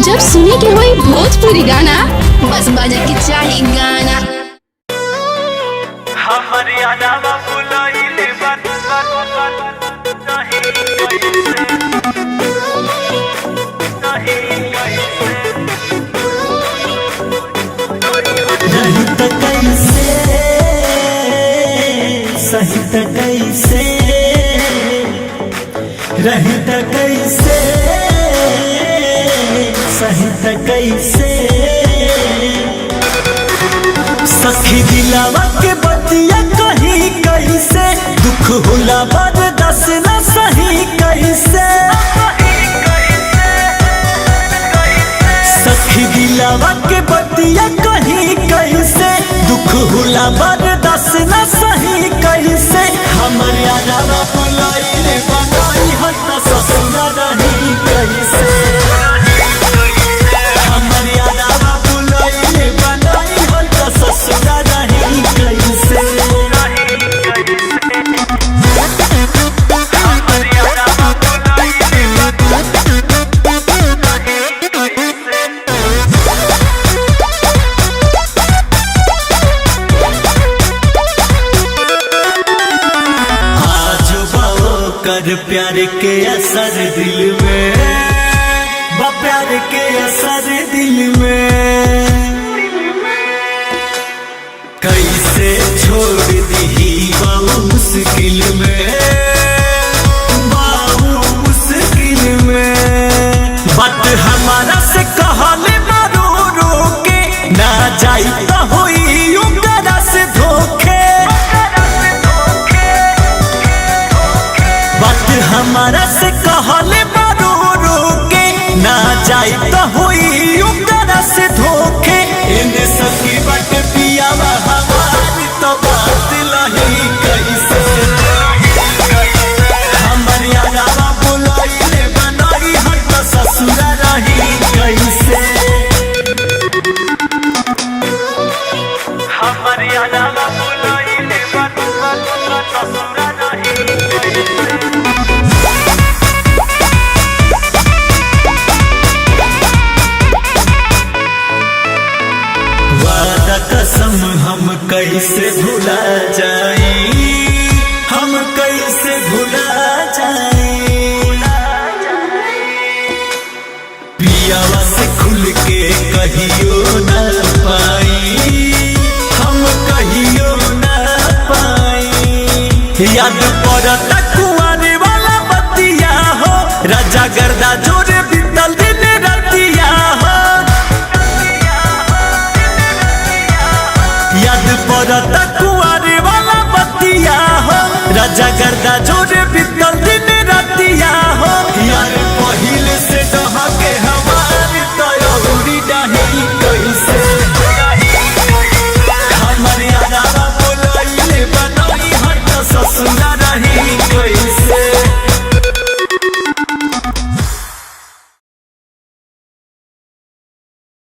जब सुने के होई भोजपुरी गाना, बस बजे के चाही गाना। हमारी आनावा फुलाइले बात नहीं कैसे सही त कैसे रही त कैसे सही त कैसे सखी दिलावा के बतिया कहीं कैसे दुख होला बर्दाश्त न सही कैसे सखी दिलावा के बतिया कहीं कैसे दुख होला बर्दाश्त न सही कैसे हमर यारा बुलाइले बनाई हत ससुर रही कैसे हमर यारा बुलाइले बनाई हत ससुर रही कैसे कर प्यार के असर दिल में प्यार के असर दिल में कैसे छोड़ दी बाबू मुश्किल में बात हमारा से कहले मारो रोके ना जाई तो होई उनका से धोखे हमारा से कहले मारो रोके ना जाई तो हुई उनका से धोखे इन्हें सकी बट पियावा हमारी तो बात लही कैसे हमर यारा बुलाइले बनाई हत ससुर रही कैसे हमारी आनावा फुलाइले बात ससुर नहीं कसम हम कैसे भुला जाई हम कैसे भुला जाई पियावा से खुल के कहियो न पाई हम कहियो न पाई याद पड़ता कुआरे वाला बतिया हो राजा गर्दा जोरे बीतल दिन रतिया हो याद पड़ता कुआरे वाला बतिया हो राजा